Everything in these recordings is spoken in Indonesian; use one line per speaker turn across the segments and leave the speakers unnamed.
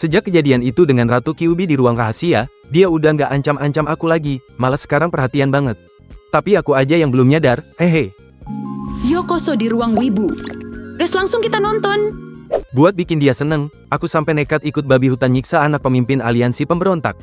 Sejak kejadian itu dengan Ratu Kyuubi di ruang rahasia, dia udah nggak ancam-ancam aku lagi, malah sekarang perhatian banget. Tapi aku aja yang belum nyadar, hehe.
Yokoso di ruang wibu. Gas, langsung kita nonton.
Buat bikin dia seneng, aku sampai nekat ikut babi hutan nyiksa anak pemimpin aliansi pemberontak.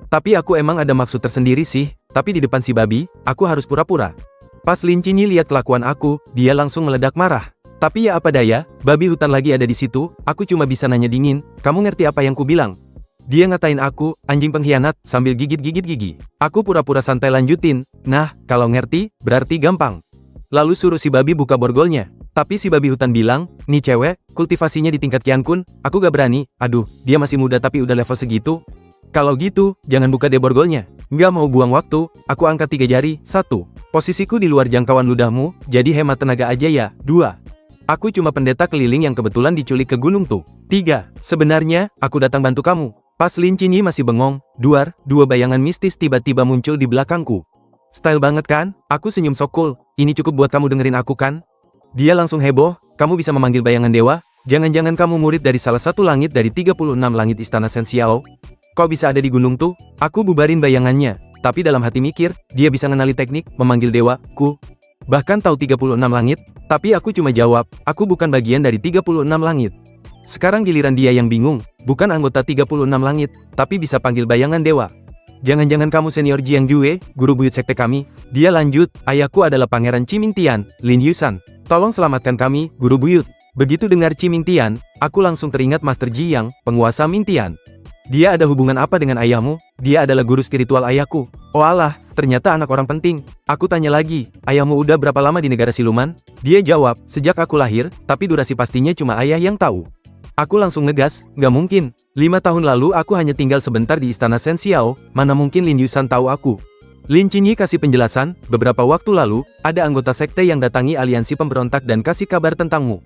Tapi aku emang ada maksud tersendiri sih, tapi di depan si babi, aku harus pura-pura. Pas Lin Qinyi lihat kelakuan aku, dia langsung meledak marah. Tapi ya apa daya, babi hutan lagi ada di situ, aku cuma bisa nanya dingin, kamu ngerti apa yang ku bilang? Dia ngatain aku, anjing pengkhianat, sambil gigit-gigit gigi. Aku pura-pura santai lanjutin, nah, kalau ngerti, berarti gampang. Lalu suruh si babi buka borgolnya. Tapi si babi hutan bilang, nih cewek, kultivasinya di tingkat Qian Kun, aku gak berani, aduh, dia masih muda tapi udah level segitu. Kalau gitu, jangan buka deh borgolnya. Nggak mau buang waktu, aku angkat 3 jari, 1. Posisiku di luar jangkauan ludahmu, jadi hemat tenaga aja ya, 2. Aku cuma pendeta keliling yang kebetulan diculik ke gunung tuh. 3. Sebenarnya, aku datang bantu kamu. Pas Lin Qinyi masih bengong, dua bayangan mistis tiba-tiba muncul di belakangku. Style banget kan? Aku senyum sok cool, ini cukup buat kamu dengerin aku kan? Dia langsung heboh, kamu bisa memanggil bayangan dewa? Jangan-jangan kamu murid dari salah satu langit dari 36 langit istana Senxiao? Kok bisa ada di gunung tuh? Aku bubarin bayangannya, tapi dalam hati mikir, dia bisa ngenali teknik memanggil dewa, bahkan tahu 36 langit, tapi aku cuma jawab, aku bukan bagian dari 36 langit. Sekarang giliran dia yang bingung, bukan anggota 36 langit, tapi bisa panggil bayangan dewa. Jangan-jangan kamu senior Jiang Jue, guru buyut sekte kami? Dia lanjut, ayahku adalah Pangeran Qimingtian, Lin Yusan. Tolong selamatkan kami, guru buyut. Begitu dengar Qimingtian, aku langsung teringat Master Jiang, penguasa Mingtian. Dia ada hubungan apa dengan ayahmu? Dia adalah guru spiritual ayahku. Oh alah, ternyata anak orang penting. Aku tanya lagi, ayahmu udah berapa lama di negara siluman? Dia jawab, sejak aku lahir, tapi durasi pastinya cuma ayah yang tahu. Aku langsung ngegas, nggak mungkin. 5 tahun lalu aku hanya tinggal sebentar di istana Senxiao, mana mungkin Lin Yusan tahu aku. Lin Qinyi kasih penjelasan, beberapa waktu lalu, ada anggota sekte yang datangi aliansi pemberontak dan kasih kabar tentangmu.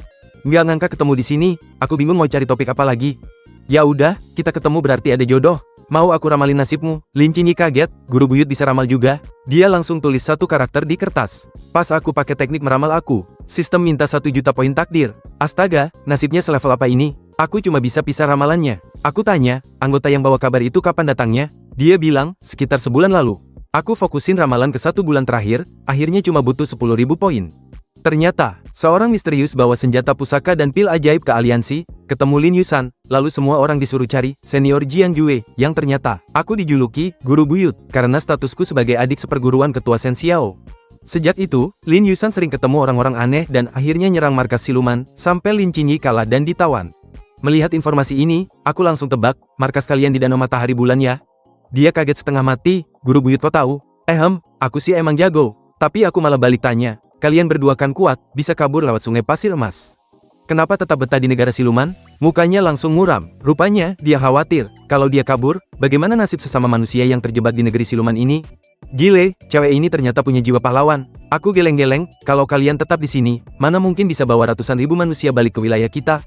Nggak ngangka ketemu di sini, aku bingung mau cari topik apa lagi. Ya udah, kita ketemu berarti ada jodoh. Mau aku ramalin nasibmu? Lin Qinyi kaget, guru buyut bisa ramal juga. Dia langsung tulis 1 karakter di kertas. Pas aku pakai teknik meramal aku, sistem minta 1 juta poin takdir. Astaga, nasibnya selevel apa ini? Aku cuma bisa pisah ramalannya. Aku tanya, anggota yang bawa kabar itu kapan datangnya? Dia bilang, sekitar sebulan lalu. Aku fokusin ramalan ke 1 bulan terakhir, akhirnya cuma butuh 10.000 poin. Ternyata, seorang misterius bawa senjata pusaka dan pil ajaib ke aliansi, ketemu Lin Yusan, lalu semua orang disuruh cari senior Jiang Jue, yang ternyata, aku dijuluki guru buyut, karena statusku sebagai adik seperguruan ketua Senxiao. Sejak itu, Lin Yusan sering ketemu orang-orang aneh dan akhirnya nyerang markas siluman, sampai Lin Qinyi kalah dan ditawan. Melihat informasi ini, aku langsung tebak, markas kalian di Danau Matahari Bulan ya? Dia kaget setengah mati, guru buyut kok tahu? Aku sih emang jago, tapi aku malah balik tanya. Kalian berdua kan kuat, bisa kabur lewat sungai pasir emas. Kenapa tetap betah di negara siluman? Mukanya langsung muram. Rupanya, dia khawatir. Kalau dia kabur, bagaimana nasib sesama manusia yang terjebak di negeri siluman ini? Gile, cewek ini ternyata punya jiwa pahlawan. Aku geleng-geleng, kalau kalian tetap di sini, mana mungkin bisa bawa ratusan ribu manusia balik ke wilayah kita?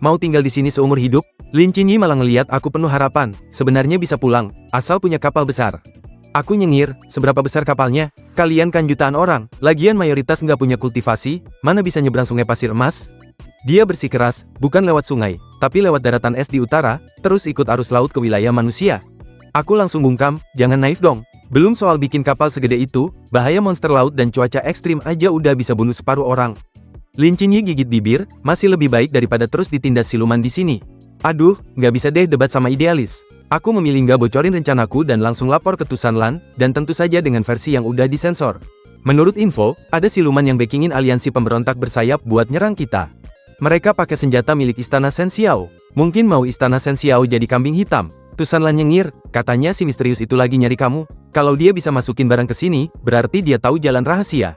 Mau tinggal di sini seumur hidup? Lin Qinyi malah ngeliat aku penuh harapan. Sebenarnya bisa pulang, asal punya kapal besar. Aku nyengir, seberapa besar kapalnya? Kalian kan jutaan orang, lagian mayoritas nggak punya kultivasi, mana bisa nyebrang sungai pasir emas? Dia bersikeras, bukan lewat sungai, tapi lewat daratan es di utara, terus ikut arus laut ke wilayah manusia. Aku langsung bungkam, jangan naif dong. Belum soal bikin kapal segede itu, bahaya monster laut dan cuaca ekstrim aja udah bisa bunuh separuh orang. Lin Qinyi gigit bibir, masih lebih baik daripada terus ditindas siluman di sini. Aduh, nggak bisa deh debat sama idealis. Aku memilih nggak bocorin rencanaku dan langsung lapor ke Tusan Lan, dan tentu saja dengan versi yang udah disensor. Menurut info, ada siluman yang backingin aliansi pemberontak bersayap buat nyerang kita. Mereka pakai senjata milik istana Senxiao. Mungkin mau istana Senxiao jadi kambing hitam. Tusan Lan nyengir, katanya si misterius itu lagi nyari kamu. Kalau dia bisa masukin barang ke sini, berarti dia tahu jalan rahasia.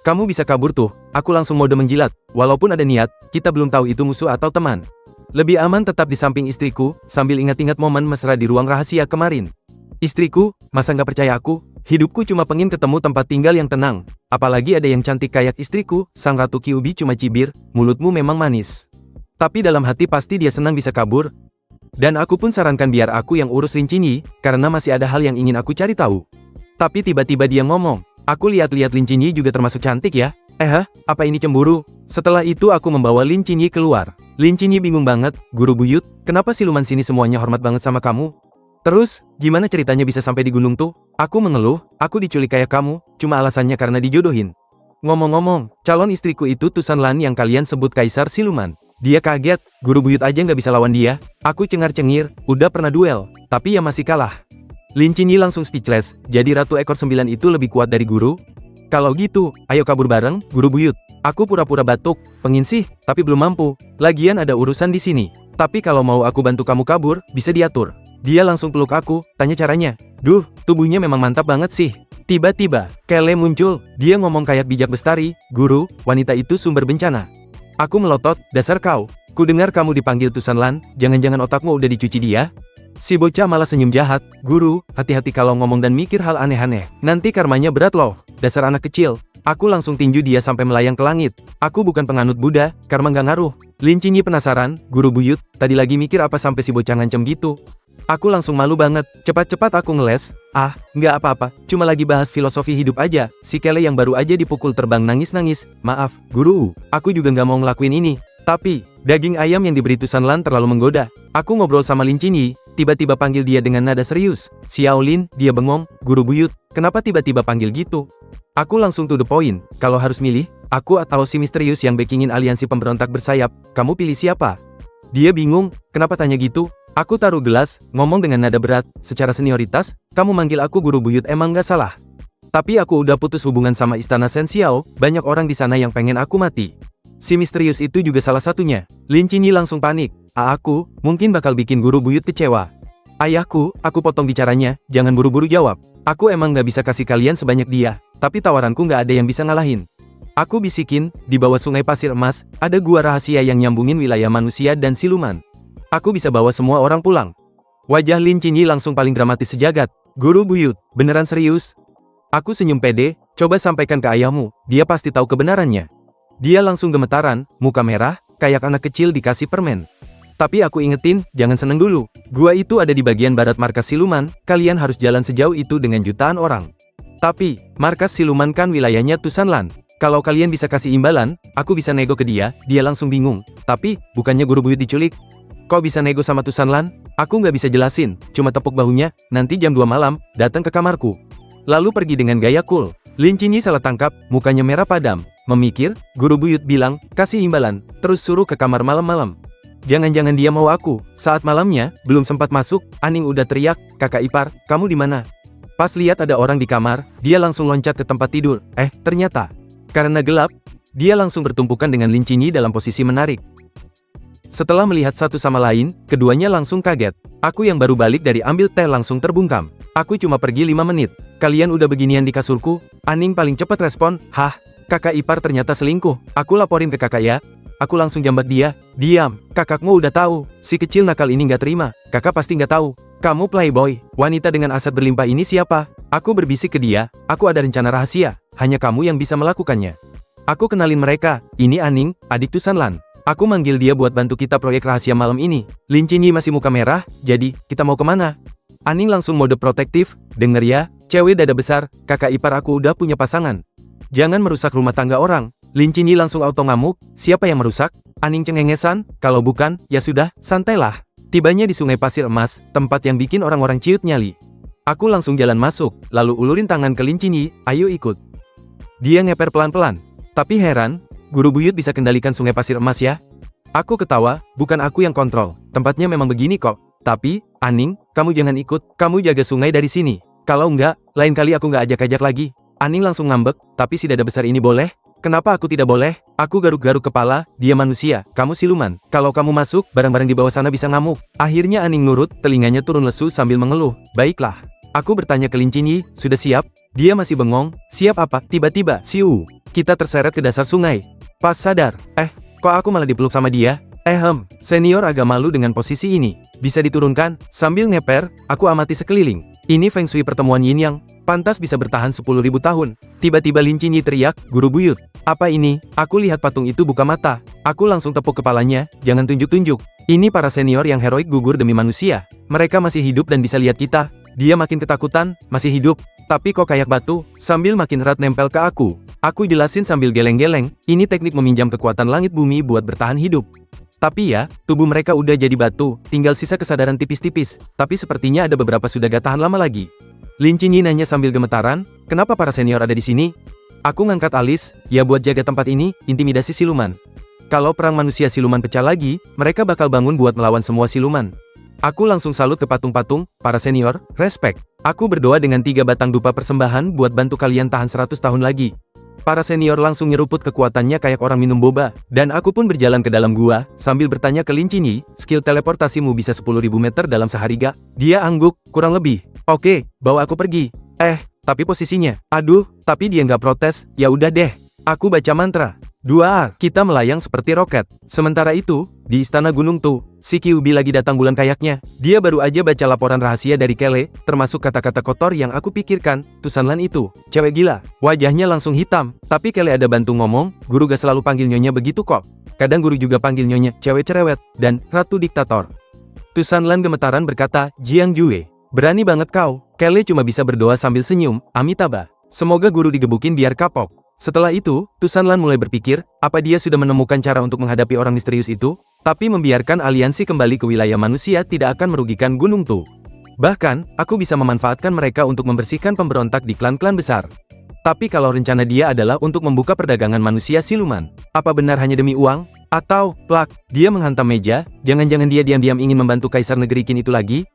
Kamu bisa kabur tuh, aku langsung mode menjilat. Walaupun ada niat, kita belum tahu itu musuh atau teman. Lebih aman tetap di samping istriku, sambil ingat-ingat momen mesra di ruang rahasia kemarin. Istriku, masa nggak percaya aku? Hidupku cuma pengen ketemu tempat tinggal yang tenang. Apalagi ada yang cantik kayak istriku, Sang Ratu Kyuubi cuma cibir, mulutmu memang manis. Tapi dalam hati pasti dia senang bisa kabur. Dan aku pun sarankan biar aku yang urus Lin Qinyi, karena masih ada hal yang ingin aku cari tahu. Tapi tiba-tiba dia ngomong, aku lihat-lihat Lin Qinyi juga termasuk cantik ya? Apa ini cemburu? Setelah itu aku membawa Lin Qinyi keluar. Lin Qinyi bingung banget, Guru Buyut, kenapa siluman sini semuanya hormat banget sama kamu? Terus, gimana ceritanya bisa sampai di gunung tuh? Aku mengeluh, aku diculik kayak kamu, cuma alasannya karena dijodohin. Ngomong-ngomong, calon istriku itu Tusan Lan yang kalian sebut kaisar siluman. Dia kaget, Guru Buyut aja nggak bisa lawan dia. Aku cengar-cengir, udah pernah duel, tapi ya masih kalah. Lin Qinyi langsung speechless, jadi Ratu Ekor 9 itu lebih kuat dari guru? Kalau gitu, ayo kabur bareng, Guru Buyut. Aku pura-pura batuk, pengin sih, tapi belum mampu. Lagian ada urusan di sini. Tapi kalau mau aku bantu kamu kabur, bisa diatur. Dia langsung peluk aku, tanya caranya. Duh, tubuhnya memang mantap banget sih. Tiba-tiba, Kele muncul. Dia ngomong kayak bijak bestari, Guru, wanita itu sumber bencana. Aku melotot, dasar kau. Ku dengar kamu dipanggil Tusan Lan, jangan-jangan otakmu udah dicuci dia? Si bocah malah senyum jahat, Guru, hati-hati kalau ngomong dan mikir hal aneh-aneh. Nanti karmanya berat loh, dasar anak kecil. Aku langsung tinju dia sampai melayang ke langit. Aku bukan penganut Buddha, karma nggak ngaruh. Lin Qinyi penasaran, Guru Buyut, tadi lagi mikir apa sampai si bocah ngancem gitu. Aku langsung malu banget, cepat-cepat aku ngeles. Ah, nggak apa-apa, cuma lagi bahas filosofi hidup aja. Si Kele yang baru aja dipukul terbang nangis-nangis. Maaf, Guru, aku juga nggak mau ngelakuin ini. Tapi, daging ayam yang diberi Tusan Lan terlalu menggoda. Aku ngobrol sama Lin Qinyi, tiba-tiba panggil dia dengan nada serius. Xiao Lin, dia bengong, Guru Buyut, kenapa tiba-tiba panggil gitu? Aku langsung to the point, kalau harus milih, aku atau si misterius yang backingin aliansi pemberontak bersayap, kamu pilih siapa? Dia bingung, kenapa tanya gitu? Aku taruh gelas, ngomong dengan nada berat, secara senioritas, kamu manggil aku Guru Buyut emang gak salah. Tapi aku udah putus hubungan sama Istana Shen Xiao, banyak orang di sana yang pengen aku mati. Si misterius itu juga salah satunya. Lin Qinyi langsung panik, aku, mungkin bakal bikin Guru Buyut kecewa. Ayahku, aku potong bicaranya, jangan buru-buru jawab. Aku emang gak bisa kasih kalian sebanyak dia, tapi tawaranku gak ada yang bisa ngalahin. Aku bisikin, di bawah sungai pasir emas, ada gua rahasia yang nyambungin wilayah manusia dan siluman. Aku bisa bawa semua orang pulang. Wajah Lin Qinyi langsung paling dramatis sejagat. Guru Buyut, beneran serius? Aku senyum pede, coba sampaikan ke ayahmu, dia pasti tahu kebenarannya. Dia langsung gemetaran, muka merah, kayak anak kecil dikasih permen. Tapi aku ingetin, jangan seneng dulu. Gua itu ada di bagian barat markas siluman, kalian harus jalan sejauh itu dengan jutaan orang. Tapi, markas siluman kan wilayahnya Tusan Lan. Kalau kalian bisa kasih imbalan, aku bisa nego ke dia, dia langsung bingung. Tapi, bukannya Guru Buyut diculik? Kok bisa nego sama Tusan Lan? Aku nggak bisa jelasin, cuma tepuk bahunya, nanti jam 2 malam, datang ke kamarku. Lalu pergi dengan gaya cool. Lin Qinyi salah tangkap, mukanya merah padam. Memikir, Guru Buyut bilang, kasih imbalan, terus suruh ke kamar malam-malam. Jangan-jangan dia mau aku. Saat malamnya, belum sempat masuk, Aning udah teriak, kakak ipar, kamu di mana? Pas lihat ada orang di kamar, dia langsung loncat ke tempat tidur. Ternyata, karena gelap, dia langsung bertumpukan dengan Lin Qinyi dalam posisi menarik. Setelah melihat satu sama lain, keduanya langsung kaget. Aku yang baru balik dari ambil teh langsung terbungkam. Aku cuma pergi 5 menit. Kalian udah beginian di kasurku? Aning paling cepat respon, hah, kakak ipar ternyata selingkuh. Aku laporin ke kakak ya. Aku langsung jambak dia, diam, kakakmu udah tahu, si kecil nakal ini nggak terima, kakak pasti nggak tahu. Kamu playboy, wanita dengan aset berlimpah ini siapa? Aku berbisik ke dia, aku ada rencana rahasia, hanya kamu yang bisa melakukannya. Aku kenalin mereka, ini Aning, adik Tusan Lan. Aku manggil dia buat bantu kita proyek rahasia malam ini. Lin Qinyi masih muka merah, jadi, kita mau kemana? Aning langsung mode protektif, denger ya, cewek dada besar, kakak ipar aku udah punya pasangan. Jangan merusak rumah tangga orang. Lin Qinyi langsung auto ngamuk, siapa yang merusak? Aning cengengesan, kalau bukan, ya sudah, santailah. Tibanya di sungai pasir emas, tempat yang bikin orang-orang ciut nyali. Aku langsung jalan masuk, lalu ulurin tangan ke Lin Qinyi, ayo ikut. Dia ngeper pelan-pelan. Tapi heran, Guru Buyut bisa kendalikan sungai pasir emas ya? Aku ketawa, bukan aku yang kontrol, tempatnya memang begini kok. Tapi, Aning, kamu jangan ikut, kamu jaga sungai dari sini. Kalau enggak, lain kali aku nggak ajak-ajak lagi. Aning langsung ngambek, tapi si dada besar ini boleh? Kenapa aku tidak boleh? Aku garuk-garuk kepala, dia manusia, kamu siluman. Kalau kamu masuk, barang-barang di bawah sana bisa ngamuk. Akhirnya Aning nurut, telinganya turun lesu sambil mengeluh. Baiklah. Aku bertanya ke Lin Qinyi, sudah siap? Dia masih bengong, siap apa? Tiba-tiba, siu. Kita terseret ke dasar sungai. Pas sadar, kok aku malah dipeluk sama dia? Senior agak malu dengan posisi ini. Bisa diturunkan? Sambil ngeper, aku amati sekeliling. Ini Feng Shui pertemuan Yin Yang, pantas bisa bertahan 10.000 tahun. Tiba-tiba Lin Qinyi teriak, Guru Buyut. Apa ini? Aku lihat patung itu buka mata. Aku langsung tepuk kepalanya, jangan tunjuk-tunjuk. Ini para senior yang heroik gugur demi manusia. Mereka masih hidup dan bisa lihat kita. Dia makin ketakutan, masih hidup. Tapi kok kayak batu, sambil makin erat nempel ke aku. Aku jelasin sambil geleng-geleng, ini teknik meminjam kekuatan langit bumi buat bertahan hidup. Tapi ya, tubuh mereka udah jadi batu, tinggal sisa kesadaran tipis-tipis, tapi sepertinya ada beberapa sudah gak tahan lama lagi. Lin Qingyi nanya sambil gemetaran, kenapa para senior ada di sini? Aku ngangkat alis, ya buat jaga tempat ini, intimidasi siluman. Kalau perang manusia siluman pecah lagi, mereka bakal bangun buat melawan semua siluman. Aku langsung salut ke patung-patung, para senior, respect. Aku berdoa dengan 3 batang dupa persembahan buat bantu kalian tahan 100 tahun lagi. Para senior langsung nyeruput kekuatannya kayak orang minum boba, dan aku pun berjalan ke dalam gua, sambil bertanya ke Lin Qingyi, skill teleportasimu bisa 10.000 meter dalam sehari gak? Dia angguk, kurang lebih. Oke, bawa aku pergi. Tapi posisinya, aduh, tapi dia nggak protes, ya udah deh. Aku baca mantra. 2 kita melayang seperti roket. Sementara itu, di istana gunung tuh, si Kyuubi lagi datang bulan kayaknya. Dia baru aja baca laporan rahasia dari Kele, termasuk kata-kata kotor yang aku pikirkan, Tusanlan itu, cewek gila. Wajahnya langsung hitam, tapi Kele ada bantu ngomong, guru gak selalu panggil nyonya begitu kok. Kadang guru juga panggil nyonya, cewek cerewet, dan ratu diktator. Tusanlan gemetaran berkata, Jiang Jue, berani banget kau. Kele cuma bisa berdoa sambil senyum, Amitabha. Semoga guru digebukin biar kapok. Setelah itu, Tusanlan mulai berpikir, apa dia sudah menemukan cara untuk menghadapi orang misterius itu? Tapi membiarkan aliansi kembali ke wilayah manusia tidak akan merugikan Gunung Tu. Bahkan, aku bisa memanfaatkan mereka untuk membersihkan pemberontak di klan-klan besar. Tapi kalau rencana dia adalah untuk membuka perdagangan manusia siluman, apa benar hanya demi uang? Atau, plak, dia menghantam meja, jangan-jangan dia diam-diam ingin membantu kaisar negeri Qin itu lagi?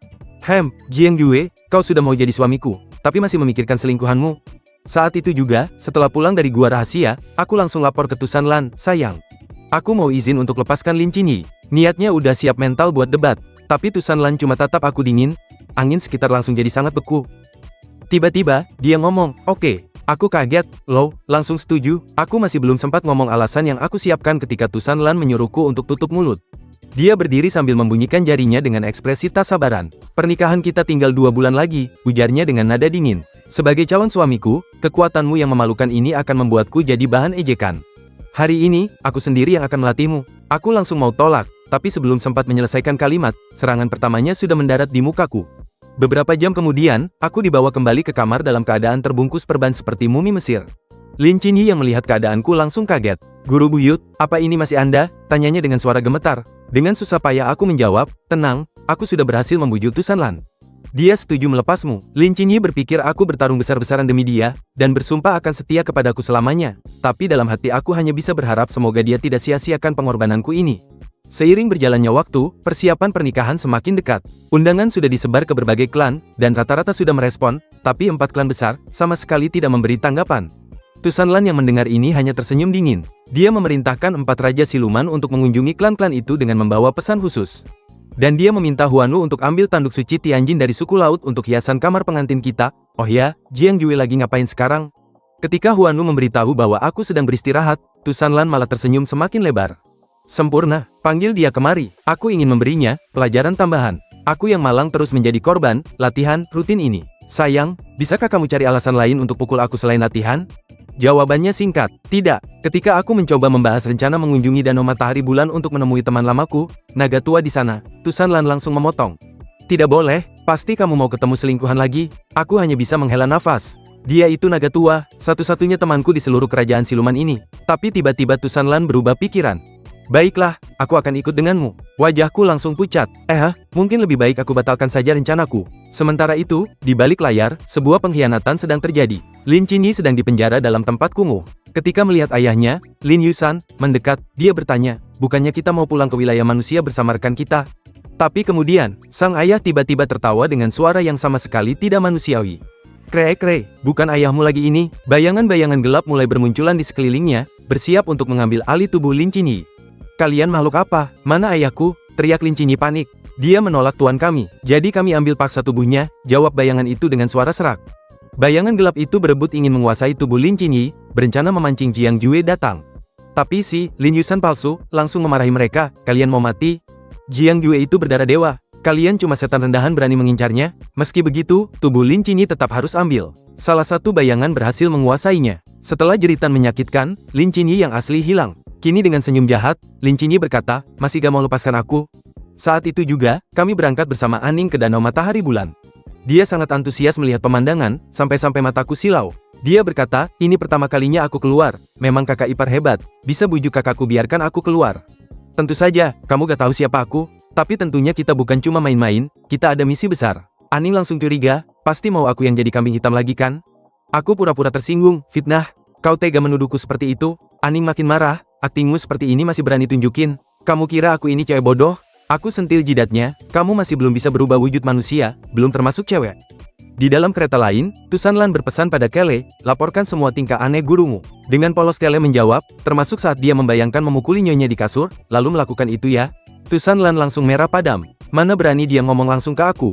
Jiang Jue, kau sudah mau jadi suamiku, tapi masih memikirkan selingkuhanmu. Saat itu juga, setelah pulang dari gua rahasia, aku langsung lapor ke Tusanlan, sayang. Aku mau izin untuk lepaskan Lin Qingyi. Niatnya udah siap mental buat debat, tapi Tusanlan cuma tatap aku dingin, angin sekitar langsung jadi sangat beku. Tiba-tiba, dia ngomong, oke. Aku kaget, loh, langsung setuju. Aku masih belum sempat ngomong alasan yang aku siapkan ketika Tusanlan menyuruhku untuk tutup mulut. Dia berdiri sambil membunyikan jarinya dengan ekspresi tak sabaran. Pernikahan kita tinggal 2 bulan lagi, ujarnya dengan nada dingin. Sebagai calon suamiku, kekuatanmu yang memalukan ini akan membuatku jadi bahan ejekan. Hari ini, aku sendiri yang akan melatihmu. Aku langsung mau tolak, tapi sebelum sempat menyelesaikan kalimat, serangan pertamanya sudah mendarat di mukaku. Beberapa jam kemudian, aku dibawa kembali ke kamar dalam keadaan terbungkus perban seperti mumi Mesir. Lin Qingyi yang melihat keadaanku langsung kaget. Guru buyut, apa ini masih Anda? Tanyanya dengan suara gemetar. Dengan susah payah aku menjawab, tenang, aku sudah berhasil membujuk Tusanlan. Dia setuju melepasmu. Lin Qingyi berpikir aku bertarung besar-besaran demi dia, dan bersumpah akan setia kepadaku selamanya. Tapi dalam hati aku hanya bisa berharap semoga dia tidak sia-siakan pengorbananku ini. Seiring berjalannya waktu, persiapan pernikahan semakin dekat. Undangan sudah disebar ke berbagai klan, dan rata-rata sudah merespon, tapi 4 klan besar, sama sekali tidak memberi tanggapan. Tusanlan yang mendengar ini hanya tersenyum dingin. Dia memerintahkan 4 raja siluman untuk mengunjungi klan-klan itu dengan membawa pesan khusus. Dan dia meminta Huanu untuk ambil tanduk suci Tianjin dari suku laut untuk hiasan kamar pengantin kita. Oh ya, Jiang Jue lagi ngapain sekarang? Ketika Huanu memberitahu bahwa aku sedang beristirahat, Tusanlan malah tersenyum semakin lebar. Sempurna, panggil dia kemari. Aku ingin memberinya pelajaran tambahan. Aku yang malang terus menjadi korban latihan rutin ini. Sayang, bisakah kamu cari alasan lain untuk pukul aku selain latihan? Jawabannya singkat, tidak. Ketika aku mencoba membahas rencana mengunjungi Danau Matahari Bulan untuk menemui teman lamaku, naga tua di sana, Tusanlan langsung memotong. Tidak boleh, pasti kamu mau ketemu selingkuhan lagi. Aku hanya bisa menghela nafas. Dia itu naga tua, satu-satunya temanku di seluruh kerajaan siluman ini. Tapi tiba-tiba Tusanlan berubah pikiran. Baiklah, aku akan ikut denganmu. Wajahku langsung pucat. Mungkin lebih baik aku batalkan saja rencanaku. Sementara itu, di balik layar, sebuah pengkhianatan sedang terjadi. Lin Qingyi sedang dipenjara dalam tempat kumuh. Ketika melihat ayahnya, Lin Yusan, mendekat, dia bertanya, bukannya kita mau pulang ke wilayah manusia bersama rekan kita? Tapi kemudian, sang ayah tiba-tiba tertawa dengan suara yang sama sekali tidak manusiawi. Kre, bukan ayahmu lagi ini. Bayangan-bayangan gelap mulai bermunculan di sekelilingnya, bersiap untuk mengambil alih tubuh Lin Qingyi. Kalian makhluk apa? Mana ayahku? Teriak Lin Qingyi panik. Dia menolak tuan kami, jadi kami ambil paksa tubuhnya, jawab bayangan itu dengan suara serak. Bayangan gelap itu berebut ingin menguasai tubuh Lin Qingyi, berencana memancing Jiang Jue datang. Tapi si Lin Yusan palsu, langsung memarahi mereka, kalian mau mati? Jiang Jue itu berdarah dewa, kalian cuma setan rendahan berani mengincarnya? Meski begitu, tubuh Lin Qingyi tetap harus ambil. Salah satu bayangan berhasil menguasainya. Setelah jeritan menyakitkan, Lin Qingyi yang asli hilang. Kini dengan senyum jahat, Lin Qingyi berkata, masih gak mau lepaskan aku? Saat itu juga, kami berangkat bersama Aning ke Danau Matahari Bulan. Dia sangat antusias melihat pemandangan, sampai-sampai mataku silau. Dia berkata, ini pertama kalinya aku keluar, memang kakak ipar hebat, bisa bujuk kakakku biarkan aku keluar. Tentu saja, kamu gak tahu siapa aku, tapi tentunya kita bukan cuma main-main, kita ada misi besar. Aning langsung curiga, pasti mau aku yang jadi kambing hitam lagi kan? Aku pura-pura tersinggung, fitnah. Kau tega menuduhku seperti itu? Aning makin marah, aktingmu seperti ini masih berani tunjukin. Kamu kira aku ini cewek bodoh? Aku sentil jidatnya, kamu masih belum bisa berubah wujud manusia, belum termasuk cewek. Di dalam kereta lain, Tusan Lan berpesan pada Kele, laporkan semua tingkah aneh gurumu. Dengan polos Kele menjawab, termasuk saat dia membayangkan memukuli nyonya di kasur, lalu melakukan itu ya. Tusan Lan langsung merah padam. Mana berani dia ngomong langsung ke aku.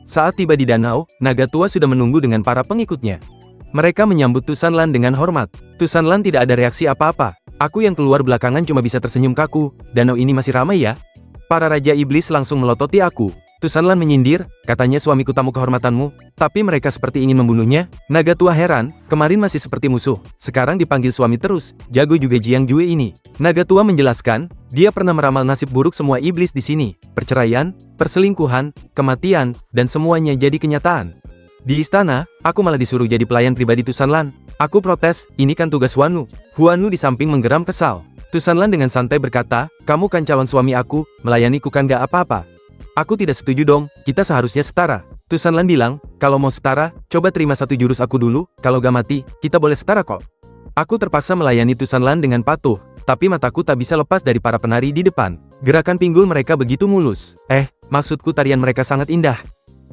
Saat tiba di danau, naga tua sudah menunggu dengan para pengikutnya. Mereka menyambut Tusan Lan dengan hormat. Tusan Lan tidak ada reaksi apa-apa. Aku yang keluar belakangan cuma bisa tersenyum kaku. Danau ini masih ramai ya? Para raja iblis langsung melototi aku. Tusan Lan menyindir, katanya suamiku tamu kehormatanmu, tapi mereka seperti ingin membunuhnya. Naga tua heran, kemarin masih seperti musuh, sekarang dipanggil suami terus, jago juga Jiang Jue ini. Naga tua menjelaskan, dia pernah meramal nasib buruk semua iblis di sini, perceraian, perselingkuhan, kematian, dan semuanya jadi kenyataan. Di istana, aku malah disuruh jadi pelayan pribadi Tusan Lan. Aku protes, ini kan tugas Huanu. Huanu di samping menggeram kesal. Tusan Lan dengan santai berkata, kamu kan calon suami aku, melayaniku kan gak apa-apa. Aku tidak setuju dong, kita seharusnya setara. Tusan Lan bilang, kalau mau setara, coba terima satu jurus aku dulu, kalau gak mati, kita boleh setara kok. Aku terpaksa melayani Tusan Lan dengan patuh, tapi mataku tak bisa lepas dari para penari di depan. Gerakan pinggul mereka begitu mulus. Maksudku tarian mereka sangat indah.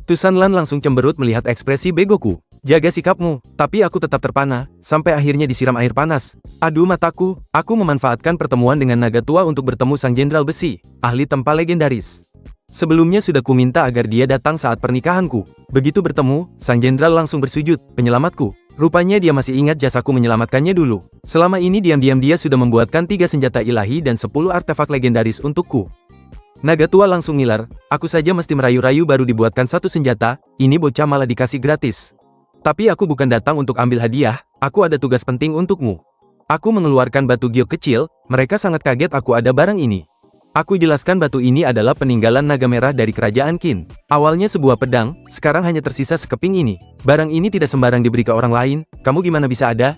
Tusan Lan langsung cemberut melihat ekspresi begoku. Jaga sikapmu, tapi aku tetap terpana, sampai akhirnya disiram air panas. Aduh mataku, aku memanfaatkan pertemuan dengan naga tua untuk bertemu sang jenderal besi, ahli tempa legendaris. Sebelumnya sudah kuminta agar dia datang saat pernikahanku. Begitu bertemu, sang jenderal langsung bersujud, penyelamatku. Rupanya dia masih ingat jasaku menyelamatkannya dulu. Selama ini diam-diam dia sudah membuatkan 3 senjata ilahi dan 10 artefak legendaris untukku. Naga tua langsung ngiler, aku saja mesti merayu-rayu baru dibuatkan 1 senjata, ini bocah malah dikasih gratis. Tapi aku bukan datang untuk ambil hadiah, aku ada tugas penting untukmu. Aku mengeluarkan batu giok kecil, mereka sangat kaget aku ada barang ini. Aku jelaskan batu ini adalah peninggalan naga merah dari kerajaan Qin. Awalnya sebuah pedang, sekarang hanya tersisa sekeping ini. Barang ini tidak sembarang diberi ke orang lain, kamu gimana bisa ada?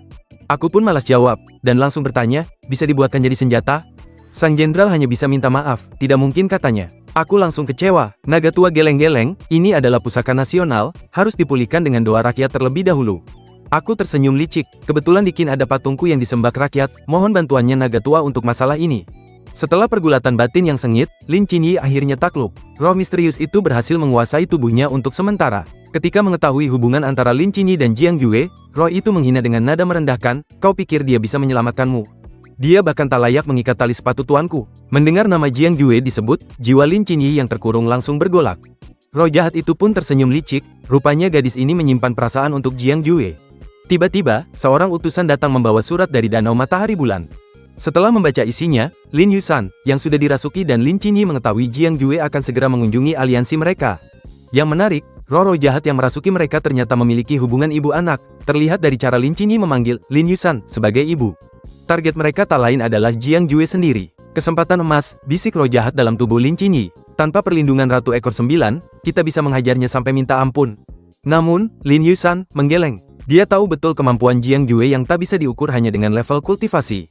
Aku pun malas jawab, dan langsung bertanya, bisa dibuatkan jadi senjata? Sang jenderal hanya bisa minta maaf, tidak mungkin katanya. Aku langsung kecewa, naga tua geleng-geleng, ini adalah pusaka nasional, harus dipulihkan dengan doa rakyat terlebih dahulu. Aku tersenyum licik, kebetulan di Qin ada patungku yang disembah rakyat, mohon bantuannya naga tua untuk masalah ini. Setelah pergulatan batin yang sengit, Lin Qinyi akhirnya takluk. Roh misterius itu berhasil menguasai tubuhnya untuk sementara. Ketika mengetahui hubungan antara Lin Qinyi dan Jiang Jue, roh itu menghina dengan nada merendahkan, kau pikir dia bisa menyelamatkanmu? Dia bahkan tak layak mengikat tali sepatu tuanku. Mendengar nama Jiang Jue disebut, jiwa Lin Qinyi yang terkurung langsung bergolak. Roh jahat itu pun tersenyum licik, rupanya gadis ini menyimpan perasaan untuk Jiang Jue. Tiba-tiba, seorang utusan datang membawa surat dari Danau Matahari Bulan. Setelah membaca isinya, Lin Yusan, yang sudah dirasuki dan Lin Qinyi mengetahui Jiang Jue akan segera mengunjungi aliansi mereka. Yang menarik, roh-roh jahat yang merasuki mereka ternyata memiliki hubungan ibu anak, terlihat dari cara Lin Qinyi memanggil Lin Yusan sebagai ibu. Target mereka tak lain adalah Jiang Jue sendiri. Kesempatan emas, bisik roh jahat dalam tubuh Lin Qinyi. Tanpa perlindungan Ratu Ekor 9, kita bisa menghajarnya sampai minta ampun. Namun, Lin Yusan menggeleng. Dia tahu betul kemampuan Jiang Jue yang tak bisa diukur hanya dengan level kultivasi.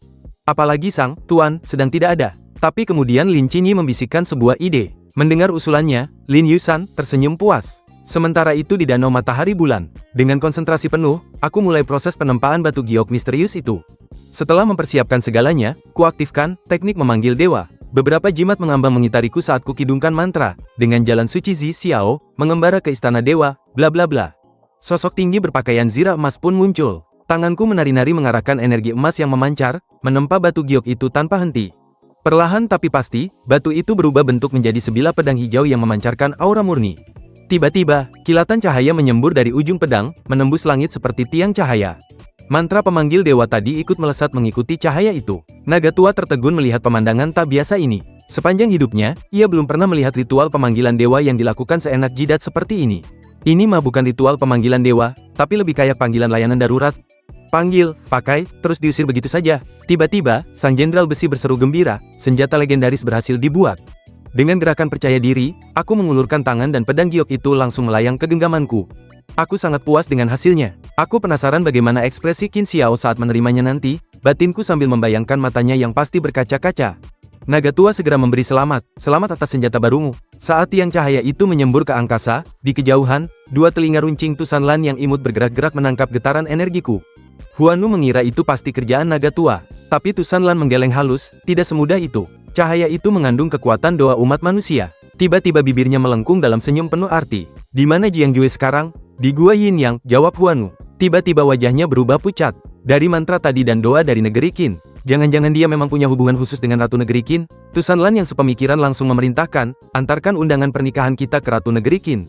Apalagi sang tuan sedang tidak ada. Tapi kemudian Lin Qinyi membisikkan sebuah ide. Mendengar usulannya, Lin Yusan tersenyum puas. Sementara itu di Danau Matahari Bulan, dengan konsentrasi penuh, aku mulai proses penempaan batu giok misterius itu. Setelah mempersiapkan segalanya, kuaktifkan teknik memanggil dewa. Beberapa jimat mengambang mengitariku saat kukidungkan mantra. Dengan jalan suci Zi Xiao, mengembara ke istana dewa, bla bla bla. Sosok tinggi berpakaian zirah emas pun muncul. Tanganku menari-nari mengarahkan energi emas yang memancar, menempa batu giok itu tanpa henti. Perlahan tapi pasti, batu itu berubah bentuk menjadi sebilah pedang hijau yang memancarkan aura murni. Tiba-tiba, kilatan cahaya menyembur dari ujung pedang, menembus langit seperti tiang cahaya. Mantra pemanggil dewa tadi ikut melesat mengikuti cahaya itu. Naga tua tertegun melihat pemandangan tak biasa ini. Sepanjang hidupnya, ia belum pernah melihat ritual pemanggilan dewa yang dilakukan seenak jidat seperti ini. Ini mah bukan ritual pemanggilan dewa, tapi lebih kayak panggilan layanan darurat. Panggil, pakai, terus diusir begitu saja. Tiba-tiba, sang jenderal besi berseru gembira, senjata legendaris berhasil dibuat. Dengan gerakan percaya diri, aku mengulurkan tangan dan pedang giok itu langsung melayang ke genggamanku. Aku sangat puas dengan hasilnya. Aku penasaran bagaimana ekspresi Qin Xiao saat menerimanya nanti, batinku sambil membayangkan matanya yang pasti berkaca-kaca. Naga tua segera memberi selamat, selamat atas senjata barumu. Saat tiang cahaya itu menyembur ke angkasa, di kejauhan, dua telinga runcing Tusanlan yang imut bergerak-gerak menangkap getaran energiku. Huanu mengira itu pasti kerjaan naga tua, tapi Tusanlan menggeleng halus, tidak semudah itu. Cahaya itu mengandung kekuatan doa umat manusia. Tiba-tiba bibirnya melengkung dalam senyum penuh arti. Di mana Jiang Jue sekarang? Di Gua Yin Yang, jawab Huanu. Tiba-tiba wajahnya berubah pucat. Dari mantra tadi dan doa dari negeri Qin. Jangan-jangan dia memang punya hubungan khusus dengan Ratu Negeri Qin? Tusanlan yang sepemikiran langsung memerintahkan, antarkan undangan pernikahan kita ke Ratu Negeri Qin.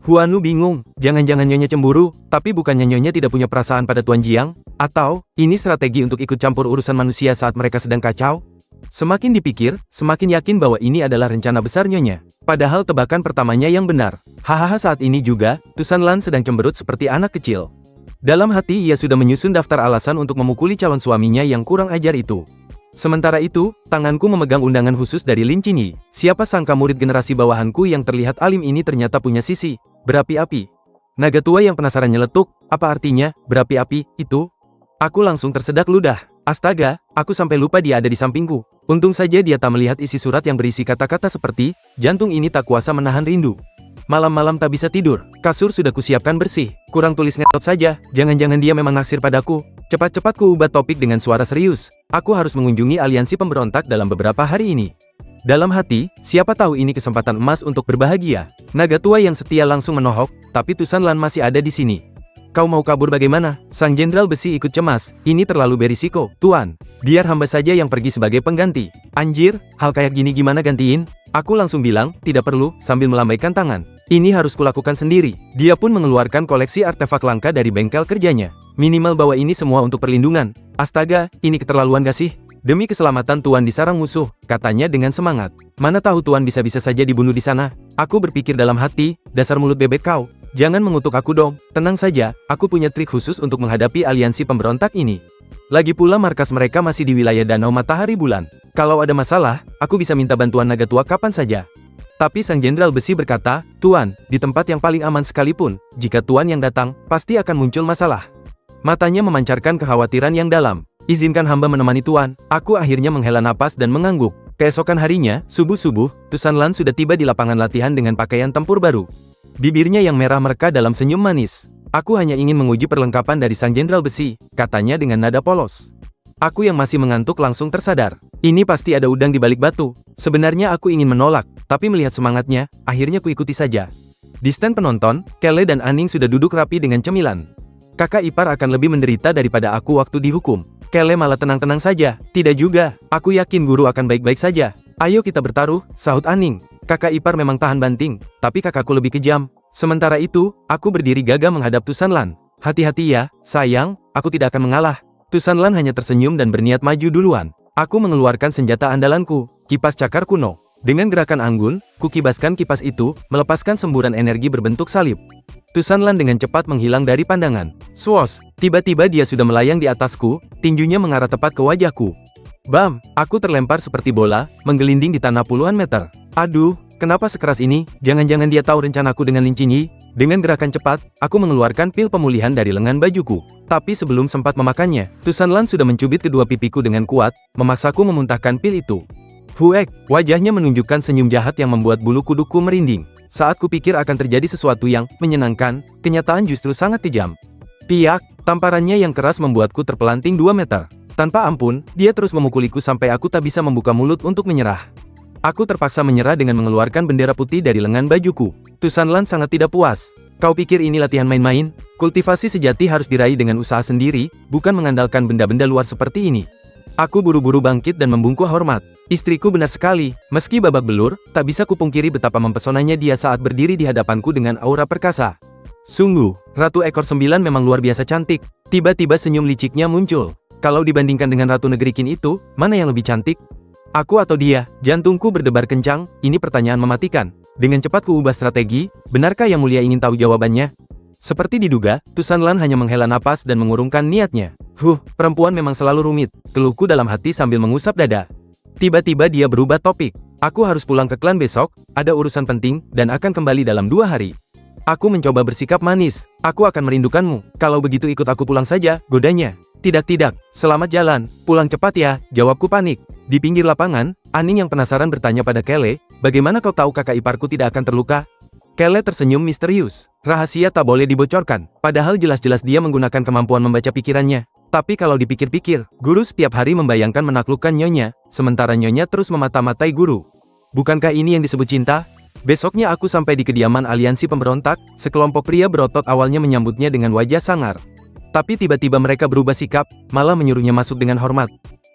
Huanu bingung, jangan-jangan nyonya cemburu, tapi bukannya nyonya tidak punya perasaan pada Tuan Jiang? Atau, ini strategi untuk ikut campur urusan manusia saat mereka sedang kacau? Semakin dipikir, semakin yakin bahwa ini adalah rencana besar nyonya. Padahal tebakan pertamanya yang benar. Hahaha saat ini juga, Tusanlan sedang cemberut seperti anak kecil. Dalam hati ia sudah menyusun daftar alasan untuk memukuli calon suaminya yang kurang ajar itu. Sementara itu, tanganku memegang undangan khusus dari Lin Qingyi. Siapa sangka murid generasi bawahanku yang terlihat alim ini ternyata punya sisi berapi-api. Naga tua yang penasaran nyeletuk, apa artinya, berapi-api, itu? Aku langsung tersedak ludah. Astaga, aku sampai lupa dia ada di sampingku. Untung saja dia tak melihat isi surat yang berisi kata-kata seperti, jantung ini tak kuasa menahan rindu. Malam-malam tak bisa tidur, kasur sudah kusiapkan bersih, kurang tulis ngetot saja, jangan-jangan dia memang naksir padaku. Cepat-cepat ku ubah topik dengan suara serius, aku harus mengunjungi aliansi pemberontak dalam beberapa hari ini. Dalam hati, siapa tahu ini kesempatan emas untuk berbahagia. Naga tua yang setia langsung menohok, tapi Tusanlan masih ada di sini. Kau mau kabur bagaimana? Sang Jenderal Besi ikut cemas, ini terlalu berisiko, Tuan. Biar hamba saja yang pergi sebagai pengganti. Anjir, hal kayak gini gimana gantiin? Aku langsung bilang, tidak perlu, sambil melambaikan tangan. Ini harus kulakukan sendiri. Dia pun mengeluarkan koleksi artefak langka dari bengkel kerjanya. Minimal bawa ini semua untuk perlindungan. Astaga, ini keterlaluan gak sih? Demi keselamatan Tuan disarang musuh, katanya dengan semangat. Mana tahu Tuan bisa-bisa saja dibunuh di sana. Aku berpikir dalam hati, dasar mulut bebek kau. Jangan mengutuk aku dong. Tenang saja, aku punya trik khusus untuk menghadapi aliansi pemberontak ini. Lagi pula markas mereka masih di wilayah Danau Matahari Bulan. Kalau ada masalah, aku bisa minta bantuan naga tua kapan saja. Tapi Sang Jenderal Besi berkata, Tuan, di tempat yang paling aman sekalipun, jika Tuan yang datang, pasti akan muncul masalah. Matanya memancarkan kekhawatiran yang dalam. Izinkan hamba menemani Tuan. Aku akhirnya menghela napas dan mengangguk. Keesokan harinya, subuh-subuh, Tusanlan sudah tiba di lapangan latihan dengan pakaian tempur baru. Bibirnya yang merah mereka dalam senyum manis. Aku hanya ingin menguji perlengkapan dari Sang Jenderal Besi, katanya dengan nada polos. Aku yang masih mengantuk langsung tersadar. Ini pasti ada udang di balik batu. Sebenarnya aku ingin menolak, tapi melihat semangatnya, akhirnya kuikuti saja. Di stand penonton, Kele dan Aning sudah duduk rapi dengan cemilan. Kakak ipar akan lebih menderita daripada aku waktu dihukum. Kele malah tenang-tenang saja. Tidak juga, aku yakin guru akan baik-baik saja. Ayo kita bertaruh, sahut Aning. Kakak ipar memang tahan banting, tapi kakakku lebih kejam. Sementara itu, aku berdiri gagah menghadap Tusanlan. Hati-hati ya, sayang, aku tidak akan mengalah. Tusanlan hanya tersenyum dan berniat maju duluan. Aku mengeluarkan senjata andalanku, kipas cakar kuno. Dengan gerakan anggun, kukibaskan kipas itu, melepaskan semburan energi berbentuk salib. Tusanlan dengan cepat menghilang dari pandangan. Swos, tiba-tiba dia sudah melayang di atasku, tinjunya mengarah tepat ke wajahku. Bam, aku terlempar seperti bola, menggelinding di tanah puluhan meter. Aduh, kenapa sekeras ini? Jangan-jangan dia tahu rencanaku dengan Lin Qingyi? Dengan gerakan cepat, aku mengeluarkan pil pemulihan dari lengan bajuku. Tapi sebelum sempat memakannya, Tusanlan sudah mencubit kedua pipiku dengan kuat, memaksaku memuntahkan pil itu. Huek, wajahnya menunjukkan senyum jahat yang membuat bulu kuduku merinding. Saat kupikir akan terjadi sesuatu yang menyenangkan, kenyataan justru sangat kejam. Piak, tamparannya yang keras membuatku terpelanting 2 meter. Tanpa ampun, dia terus memukuliku sampai aku tak bisa membuka mulut untuk menyerah. Aku terpaksa menyerah dengan mengeluarkan bendera putih dari lengan bajuku. Tusanlan sangat tidak puas. Kau pikir ini latihan main-main? Kultivasi sejati harus diraih dengan usaha sendiri, bukan mengandalkan benda-benda luar seperti ini. Aku buru-buru bangkit dan membungkuk hormat. Istriku benar sekali, meski babak belur, tak bisa kupungkiri betapa mempesonanya dia saat berdiri di hadapanku dengan aura perkasa. Sungguh, Ratu Ekor 9 memang luar biasa cantik. Tiba-tiba senyum liciknya muncul. Kalau dibandingkan dengan Ratu Negeri Qin itu, mana yang lebih cantik? Aku atau dia? Jantungku berdebar kencang, ini pertanyaan mematikan. Dengan cepat ku ubah strategi, benarkah Yang Mulia ingin tahu jawabannya? Seperti diduga, Tusanlan hanya menghela napas dan mengurungkan niatnya. Perempuan memang selalu rumit, keluhku dalam hati sambil mengusap dada. Tiba-tiba dia berubah topik. Aku harus pulang ke klan besok, ada urusan penting, dan akan kembali dalam 2 hari. Aku mencoba bersikap manis. Aku akan merindukanmu. Kalau begitu ikut aku pulang saja, godanya. Tidak, selamat jalan, pulang cepat ya, jawabku panik. Di pinggir lapangan, Aning yang penasaran bertanya pada Kele, bagaimana kau tahu kakak iparku tidak akan terluka? Kele tersenyum misterius. Rahasia tak boleh dibocorkan, padahal jelas-jelas dia menggunakan kemampuan membaca pikirannya. Tapi kalau dipikir-pikir, guru setiap hari membayangkan menaklukkan Nyonya, sementara Nyonya terus memata-matai guru. Bukankah ini yang disebut cinta? Besoknya aku sampai di kediaman aliansi pemberontak, sekelompok pria berotot awalnya menyambutnya dengan wajah sangar. Tapi tiba-tiba mereka berubah sikap, malah menyuruhnya masuk dengan hormat.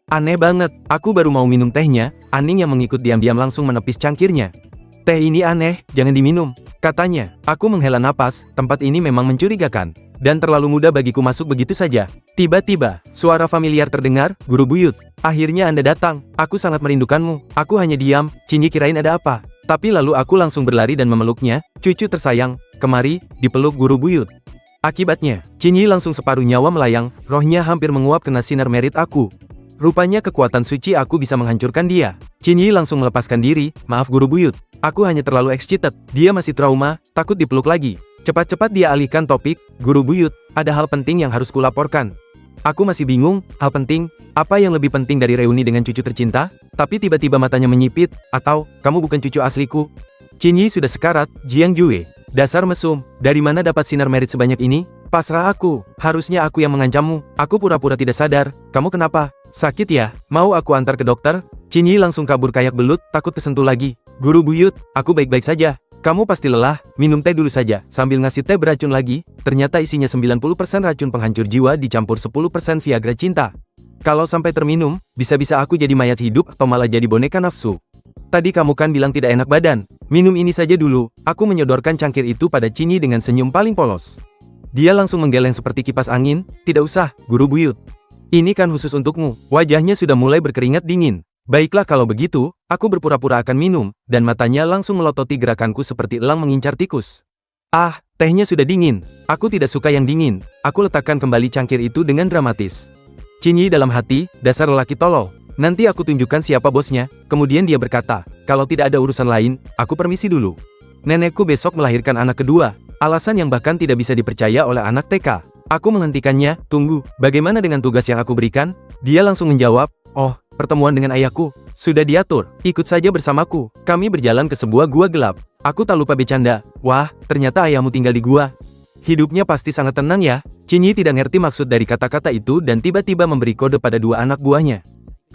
Aneh banget, aku baru mau minum tehnya, Aning yang mengikut diam-diam langsung menepis cangkirnya. Teh ini aneh, jangan diminum, katanya. Aku menghela napas, tempat ini memang mencurigakan. Dan terlalu mudah bagiku masuk begitu saja. Tiba-tiba, suara familiar terdengar, Guru Buyut. Akhirnya Anda datang, aku sangat merindukanmu. Aku hanya diam, Cinyi kirain ada apa. Tapi lalu aku langsung berlari dan memeluknya, cucu tersayang, kemari, dipeluk Guru Buyut. Akibatnya, Cinyi langsung separuh nyawa melayang, rohnya hampir menguap kena sinar merit aku. Rupanya kekuatan suci aku bisa menghancurkan dia. Cinyi langsung melepaskan diri, maaf Guru Buyut. Aku hanya terlalu excited, dia masih trauma, takut dipeluk lagi. Cepat-cepat dia alihkan topik, Guru Buyut, ada hal penting yang harus kulaporkan. Aku masih bingung, hal penting, apa yang lebih penting dari reuni dengan cucu tercinta? Tapi tiba-tiba matanya menyipit, atau, kamu bukan cucu asliku? Cinyi sudah sekarat, Jiang Jue. Dasar mesum, dari mana dapat sinar merit sebanyak ini? Pasrah aku, harusnya aku yang mengancammu. Aku pura-pura tidak sadar, kamu kenapa? Sakit ya? Mau aku antar ke dokter? Cinyi langsung kabur kayak belut, takut kesentuh lagi. Guru Buyut, aku baik-baik saja. Kamu pasti lelah, minum teh dulu saja. Sambil ngasih teh beracun lagi, ternyata isinya 90% racun penghancur jiwa dicampur 10% Viagra cinta. Kalau sampai terminum, bisa-bisa aku jadi mayat hidup atau malah jadi boneka nafsu. Tadi kamu kan bilang tidak enak badan. Minum ini saja dulu. Aku menyodorkan cangkir itu pada Cinyi dengan senyum paling polos. Dia langsung menggeleng seperti kipas angin. Tidak usah, Guru Buyut. Ini kan khusus untukmu. Wajahnya sudah mulai berkeringat dingin. Baiklah kalau begitu, aku berpura-pura akan minum, dan matanya langsung melototi gerakanku seperti elang mengincar tikus. Ah, tehnya sudah dingin. Aku tidak suka yang dingin. Aku letakkan kembali cangkir itu dengan dramatis. Cinyi dalam hati, dasar lelaki tolol. Nanti aku tunjukkan siapa bosnya. Kemudian dia berkata, kalau tidak ada urusan lain, aku permisi dulu. Nenekku besok melahirkan anak kedua. Alasan yang bahkan tidak bisa dipercaya oleh anak TK. Aku menghentikannya, tunggu, bagaimana dengan tugas yang aku berikan? Dia langsung menjawab, oh, pertemuan dengan ayahku. Sudah diatur, ikut saja bersamaku. Kami berjalan ke sebuah gua gelap. Aku tak lupa bercanda, wah, ternyata ayahmu tinggal di gua. Hidupnya pasti sangat tenang ya. Cinyi tidak ngerti maksud dari kata-kata itu dan tiba-tiba memberi kode pada dua anak buahnya.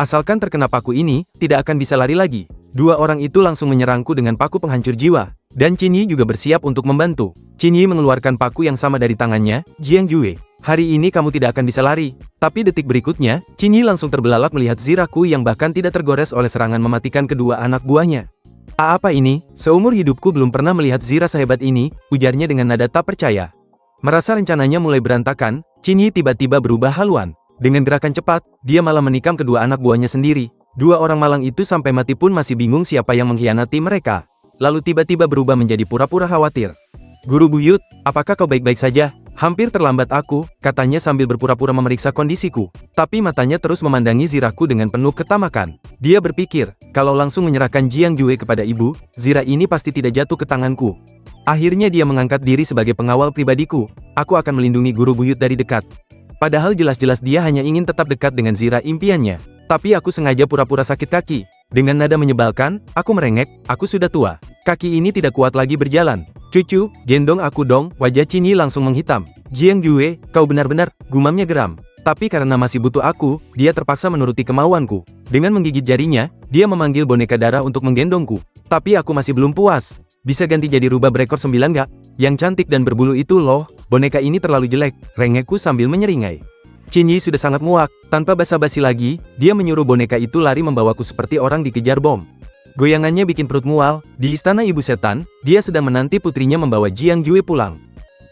Asalkan terkena paku ini, tidak akan bisa lari lagi. Dua orang itu langsung menyerangku dengan paku penghancur jiwa. Dan Cinyi juga bersiap untuk membantu. Cinyi mengeluarkan paku yang sama dari tangannya, Jiang Jue. Hari ini kamu tidak akan bisa lari. Tapi detik berikutnya, Cinyi langsung terbelalak melihat Ziraku yang bahkan tidak tergores oleh serangan mematikan kedua anak buahnya. Apa ini? Seumur hidupku belum pernah melihat Zira sehebat ini, ujarnya dengan nada tak percaya. Merasa rencananya mulai berantakan, Cinyi tiba-tiba berubah haluan. Dengan gerakan cepat, dia malah menikam kedua anak buahnya sendiri. Dua orang malang itu sampai mati pun masih bingung siapa yang mengkhianati mereka. Lalu tiba-tiba berubah menjadi pura-pura khawatir. Guru Buyut, apakah kau baik-baik saja? Hampir terlambat aku, katanya sambil berpura-pura memeriksa kondisiku. Tapi matanya terus memandangi Ziraku dengan penuh ketamakan. Dia berpikir, kalau langsung menyerahkan Jiang Jue kepada ibu, Zira ini pasti tidak jatuh ke tanganku. Akhirnya dia mengangkat diri sebagai pengawal pribadiku. Aku akan melindungi Guru Buyut dari dekat. Padahal jelas-jelas dia hanya ingin tetap dekat dengan Zira impiannya. Tapi aku sengaja pura-pura sakit kaki. Dengan nada menyebalkan, aku merengek, aku sudah tua. Kaki ini tidak kuat lagi berjalan. Cucu, gendong aku dong, wajah Cinyi langsung menghitam. Jiang Jue, kau benar-benar, gumamnya geram. Tapi karena masih butuh aku, dia terpaksa menuruti kemauanku. Dengan menggigit jarinya, dia memanggil boneka darah untuk menggendongku. Tapi aku masih belum puas. Bisa ganti jadi rubah berekor 9 gak? Yang cantik dan berbulu itu loh, boneka ini terlalu jelek, rengekku sambil menyeringai. Cinyi sudah sangat muak, tanpa basa-basi lagi, dia menyuruh boneka itu lari membawaku seperti orang dikejar bom. Goyangannya bikin perut mual, di istana ibu setan, dia sedang menanti putrinya membawa Jiang Jue pulang.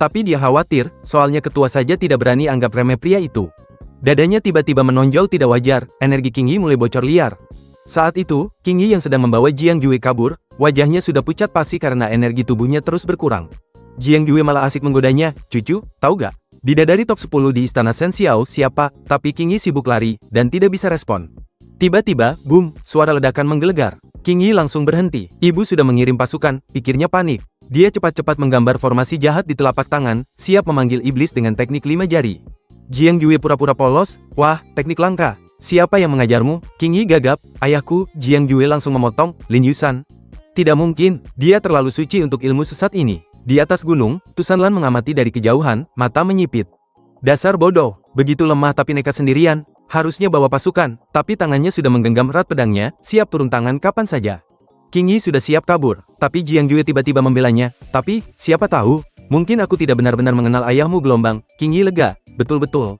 Tapi dia khawatir, soalnya ketua saja tidak berani anggap remeh pria itu. Dadanya tiba-tiba menonjol tidak wajar, energi Qingyi mulai bocor liar. Saat itu, Qingyi yang sedang membawa Jiang Jue kabur, wajahnya sudah pucat pasi karena energi tubuhnya terus berkurang. Jiang Jue malah asik menggodanya, cucu, tahu gak? Bidadari top 10 di istana Shen Xiao siapa, tapi Qingyi sibuk lari, dan tidak bisa respon. Tiba-tiba, boom, suara ledakan menggelegar. Qingyi langsung berhenti. Ibu sudah mengirim pasukan, pikirnya panik. Dia cepat-cepat menggambar formasi jahat di telapak tangan, siap memanggil iblis dengan teknik 5 jari. Jiang Jue pura-pura polos, wah, teknik langka. Siapa yang mengajarmu? King Yi gagap, ayahku. Jiang Jue langsung memotong, Lin Yusan. Tidak mungkin, dia terlalu suci untuk ilmu sesat ini. Di atas gunung, Tusan Lan mengamati dari kejauhan, mata menyipit. Dasar bodoh, begitu lemah tapi nekat sendirian, harusnya bawa pasukan, tapi tangannya sudah menggenggam erat pedangnya, siap turun tangan kapan saja. King Yi sudah siap kabur, tapi Jiang Jue tiba-tiba membelanya, tapi, siapa tahu, mungkin aku tidak benar-benar mengenal ayahmu gelombang. King Yi lega, betul-betul.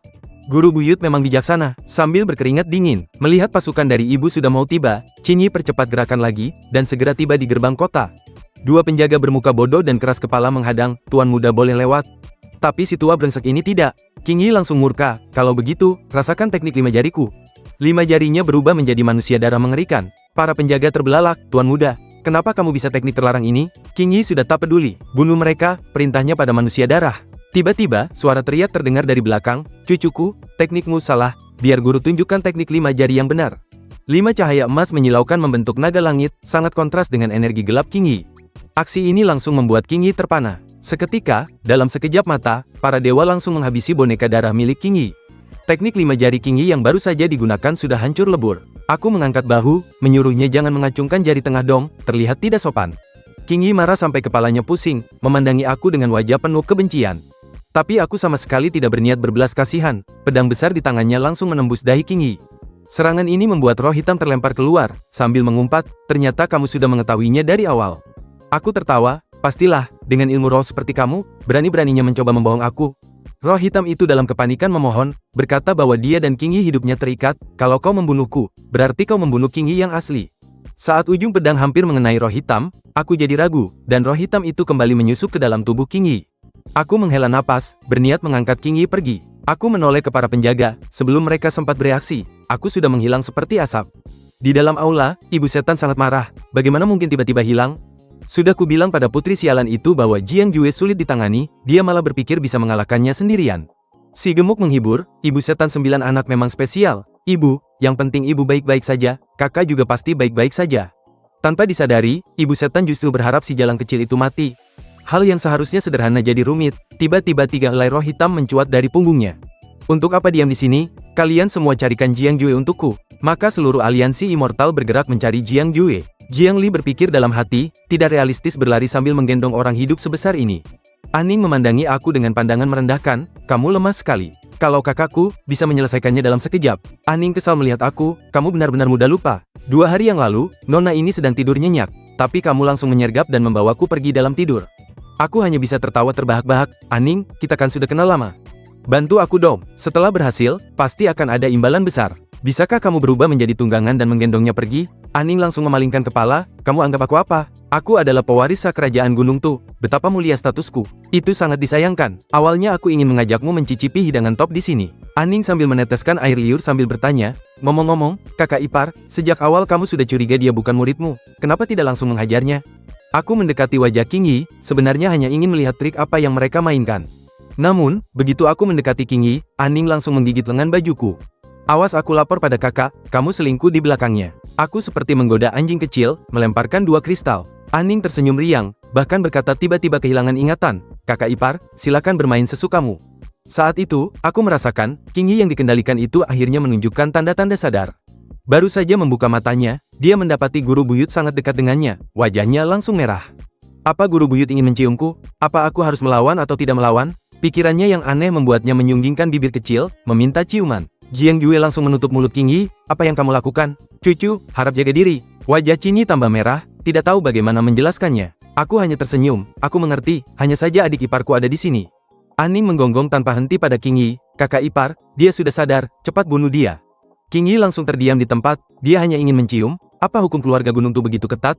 Guru buyut memang bijaksana, sambil berkeringat dingin, melihat pasukan dari ibu sudah mau tiba, Qin Yi percepat gerakan lagi, dan segera tiba di gerbang kota. Dua penjaga bermuka bodoh dan keras kepala menghadang, tuan muda boleh lewat. Tapi si tua brengsek ini tidak. King Yi langsung murka, kalau begitu, rasakan teknik 5 jariku. 5 jarinya berubah menjadi manusia darah mengerikan. Para penjaga terbelalak, tuan muda. Kenapa kamu bisa teknik terlarang ini? King Yi sudah tak peduli. Bunuh mereka, perintahnya pada manusia darah. Tiba-tiba, suara teriak terdengar dari belakang. Cucuku, teknikmu salah. Biar guru tunjukkan teknik 5 jari yang benar. 5 cahaya emas menyilaukan membentuk naga langit, sangat kontras dengan energi gelap King Yi. Aksi ini langsung membuat King Yi terpana. Seketika, dalam sekejap mata, para dewa langsung menghabisi boneka darah milik King Yi. Teknik 5 jari King Yi yang baru saja digunakan sudah hancur lebur. Aku mengangkat bahu, menyuruhnya jangan mengacungkan jari tengah dong, terlihat tidak sopan. King Yi marah sampai kepalanya pusing, memandangi aku dengan wajah penuh kebencian. Tapi aku sama sekali tidak berniat berbelas kasihan, pedang besar di tangannya langsung menembus dahi King Yi. Serangan ini membuat roh hitam terlempar keluar, sambil mengumpat, ternyata kamu sudah mengetahuinya dari awal. Aku tertawa, pastilah, dengan ilmu roh seperti kamu, berani-beraninya mencoba membohong aku. Roh hitam itu dalam kepanikan memohon, berkata bahwa dia dan King Yi hidupnya terikat, kalau kau membunuhku, berarti kau membunuh King Yi yang asli. Saat ujung pedang hampir mengenai roh hitam, aku jadi ragu, dan roh hitam itu kembali menyusup ke dalam tubuh King Yi. Aku menghela napas, berniat mengangkat King Yi pergi. Aku menoleh ke para penjaga, sebelum mereka sempat bereaksi, aku sudah menghilang seperti asap. Di dalam aula, ibu setan sangat marah, bagaimana mungkin tiba-tiba hilang? Sudah kubilang pada putri sialan itu bahwa Jiang Jue sulit ditangani, dia malah berpikir bisa mengalahkannya sendirian. Si gemuk menghibur, ibu setan 9 anak memang spesial. Ibu, yang penting ibu baik-baik saja, kakak juga pasti baik-baik saja. Tanpa disadari, ibu setan justru berharap si jalang kecil itu mati. Hal yang seharusnya sederhana jadi rumit, tiba-tiba 3 helai roh hitam mencuat dari punggungnya. Untuk apa diam di sini? Kalian semua carikan Jiang Jue untukku. Maka seluruh aliansi immortal bergerak mencari Jiang Jue. Jiang Li berpikir dalam hati, tidak realistis berlari sambil menggendong orang hidup sebesar ini. Aning memandangi aku dengan pandangan merendahkan, kamu lemah sekali. Kalau kakakku, bisa menyelesaikannya dalam sekejap. Aning kesal melihat aku, kamu benar-benar mudah lupa. 2 hari yang lalu, nona ini sedang tidur nyenyak, tapi kamu langsung menyergap dan membawaku pergi dalam tidur. Aku hanya bisa tertawa terbahak-bahak, Aning, kita kan sudah kenal lama. Bantu aku dong, setelah berhasil, pasti akan ada imbalan besar. Bisakah kamu berubah menjadi tunggangan dan menggendongnya pergi? Aning langsung memalingkan kepala, kamu anggap aku apa? Aku adalah pewaris sah kerajaan Gunung Tu, betapa mulia statusku. Itu sangat disayangkan. Awalnya aku ingin mengajakmu mencicipi hidangan top di sini. Aning sambil meneteskan air liur sambil bertanya, ngomong-ngomong, kakak ipar, sejak awal kamu sudah curiga dia bukan muridmu, kenapa tidak langsung menghajarnya? Aku mendekati wajah King Yi, sebenarnya hanya ingin melihat trik apa yang mereka mainkan. Namun, begitu aku mendekati King Yi, Aning langsung menggigit lengan bajuku. Awas aku lapor pada kakak, kamu selingkuh di belakangnya. Aku seperti menggoda anjing kecil, melemparkan 2 kristal. Aning tersenyum riang, bahkan berkata tiba-tiba kehilangan ingatan. Kakak ipar, silakan bermain sesukamu. Saat itu, aku merasakan, King Yi yang dikendalikan itu akhirnya menunjukkan tanda-tanda sadar. Baru saja membuka matanya, dia mendapati guru buyut sangat dekat dengannya, wajahnya langsung merah. Apa guru buyut ingin menciumku? Apa aku harus melawan atau tidak melawan? Pikirannya yang aneh membuatnya menyunggingkan bibir kecil, meminta ciuman. Jiang Jue langsung menutup mulut King Yi, apa yang kamu lakukan? Cucu, harap jaga diri. Wajah Qin Yi tambah merah, tidak tahu bagaimana menjelaskannya. Aku hanya tersenyum, aku mengerti, hanya saja adik iparku ada di sini. Aning menggonggong tanpa henti pada King Yi, kakak ipar, dia sudah sadar, cepat bunuh dia. King Yi langsung terdiam di tempat, dia hanya ingin mencium, apa hukum keluarga Gunung Tu begitu ketat?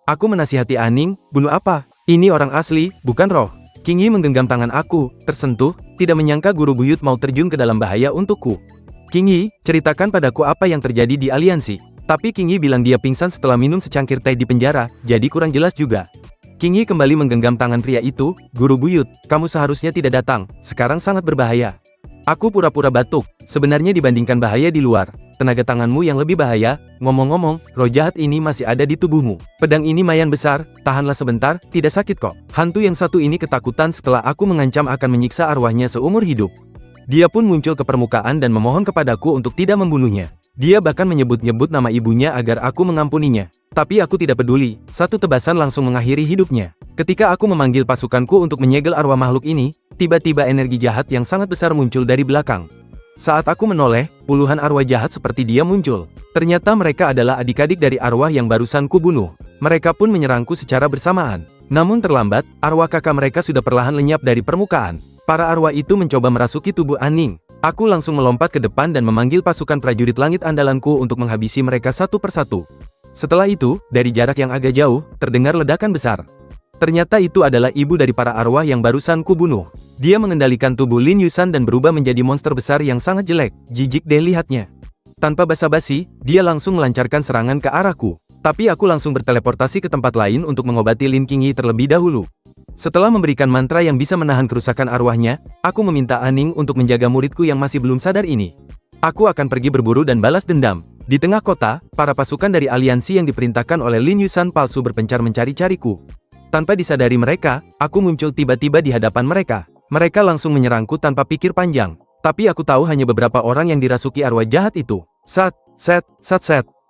Aku menasihati Aning, bunuh apa? Ini orang asli, bukan roh. King Yi menggenggam tangan aku, tersentuh, tidak menyangka guru buyut mau terjun ke dalam bahaya untukku. King Yi, ceritakan padaku apa yang terjadi di aliansi. Tapi King Yi bilang dia pingsan setelah minum secangkir teh di penjara, jadi kurang jelas juga. King Yi kembali menggenggam tangan pria itu, guru buyut, kamu seharusnya tidak datang, sekarang sangat berbahaya. Aku pura-pura batuk, sebenarnya dibandingkan bahaya di luar, tenaga tanganmu yang lebih bahaya, ngomong-ngomong, roh jahat ini masih ada di tubuhmu. Pedang ini mayan besar, tahanlah sebentar, tidak sakit kok. Hantu yang satu ini ketakutan setelah aku mengancam akan menyiksa arwahnya seumur hidup. Dia pun muncul ke permukaan dan memohon kepadaku untuk tidak membunuhnya. Dia bahkan menyebut-nyebut nama ibunya agar aku mengampuninya. Tapi aku tidak peduli, satu tebasan langsung mengakhiri hidupnya. Ketika aku memanggil pasukanku untuk menyegel arwah makhluk ini, tiba-tiba energi jahat yang sangat besar muncul dari belakang. Saat aku menoleh, puluhan arwah jahat seperti dia muncul. Ternyata mereka adalah adik-adik dari arwah yang barusan kubunuh. Mereka pun menyerangku secara bersamaan. Namun terlambat, arwah kakak mereka sudah perlahan lenyap dari permukaan. Para arwah itu mencoba merasuki tubuh Aning. Aku langsung melompat ke depan dan memanggil pasukan prajurit langit andalanku untuk menghabisi mereka satu persatu. Setelah itu, dari jarak yang agak jauh, terdengar ledakan besar. Ternyata itu adalah ibu dari para arwah yang barusan kubunuh. Dia mengendalikan tubuh Lin Yusan dan berubah menjadi monster besar yang sangat jelek, jijik deh lihatnya. Tanpa basa-basi, dia langsung melancarkan serangan ke arahku. Tapi aku langsung berteleportasi ke tempat lain untuk mengobati Lin Qingyi terlebih dahulu. Setelah memberikan mantra yang bisa menahan kerusakan arwahnya, aku meminta Aning untuk menjaga muridku yang masih belum sadar ini. Aku akan pergi berburu dan balas dendam. Di tengah kota, para pasukan dari aliansi yang diperintahkan oleh Lin Yusan palsu berpencar mencari-cariku. Tanpa disadari mereka, aku muncul tiba-tiba di hadapan mereka. Mereka langsung menyerangku tanpa pikir panjang. Tapi aku tahu hanya beberapa orang yang dirasuki arwah jahat itu. Sat.